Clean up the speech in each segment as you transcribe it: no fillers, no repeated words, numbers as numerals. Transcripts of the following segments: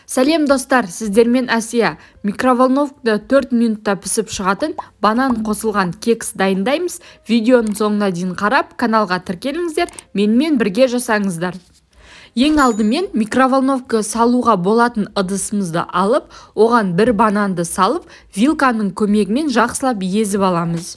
Сәлем достар, сіздермен Әсия. Микроволновкада 4 минутта пісіп шығатын банан қосылған кекс дайындаймыз. Видеоның соңына дейін қарап, каналға тіркеліңіздер, менімен бірге жасаңыздар. Ең алдымен микроволновка салуға болатын ыдысымызды алып, оған бір бананды салып, вилканың көмегімен жақсылап езіп аламыз.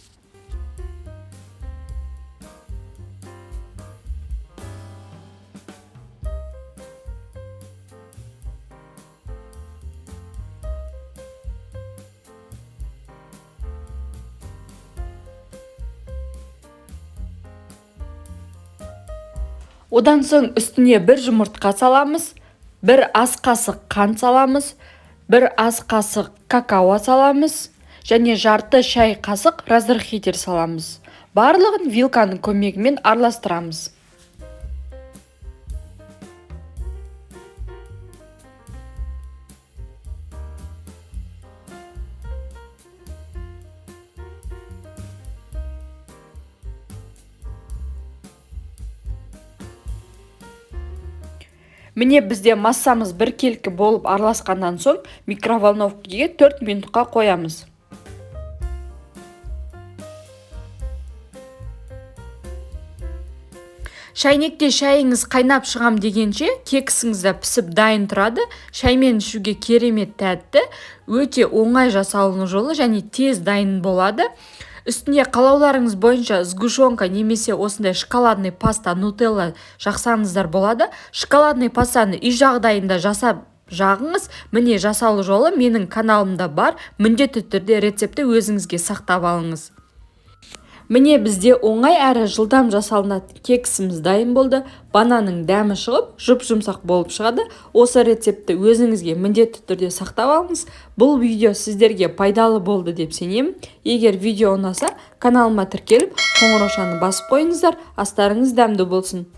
Одан соң үстіне бір жұмыртқа саламыз, бір ас қасық қант саламыз, бір ас қасық какао саламыз, және жарты шай қасық разрыхитель саламыз. Барлығын вилканың көмегімен араластырамыз. Міне бізде массамыз біркелкі болып араласқаннан соң микроволновкаға 4 минутқа қоямыз. Шайнекте шайыңыз қайнап шығам дегенше кексіңізді пісіп дайын тұрады. Шаймен ішуге керемет тәтті, өте оңай жасалуының жолы және тез дайын болады. Үстіне қалауларыңыз бойынша сгущенка немесе осындай шоколадный паста нутелла жақсаңыздар болады. Шоколадный пастаны үй жағдайында жасап жағыңыз. Міне жасалу жолы менің каналымда бар. Міндетті түрде рецепті өзіңізге сақтап алыңыз. Міне бізде оңай әрі жылдам жасалынатын кексіміз дайын болды. Бананның дәмі шығып, жұп-жұмсақ болып шығады. Осы рецепті өзіңізге міндетті түрде сақтап алыңыз. Бұл видео сіздерге пайдалы болды деп сенемін. Егер видео ұнаса, каналыма тіркеліп, қоңыраушаны басып қойыңыздар. Астарыңыз дәмді болсын.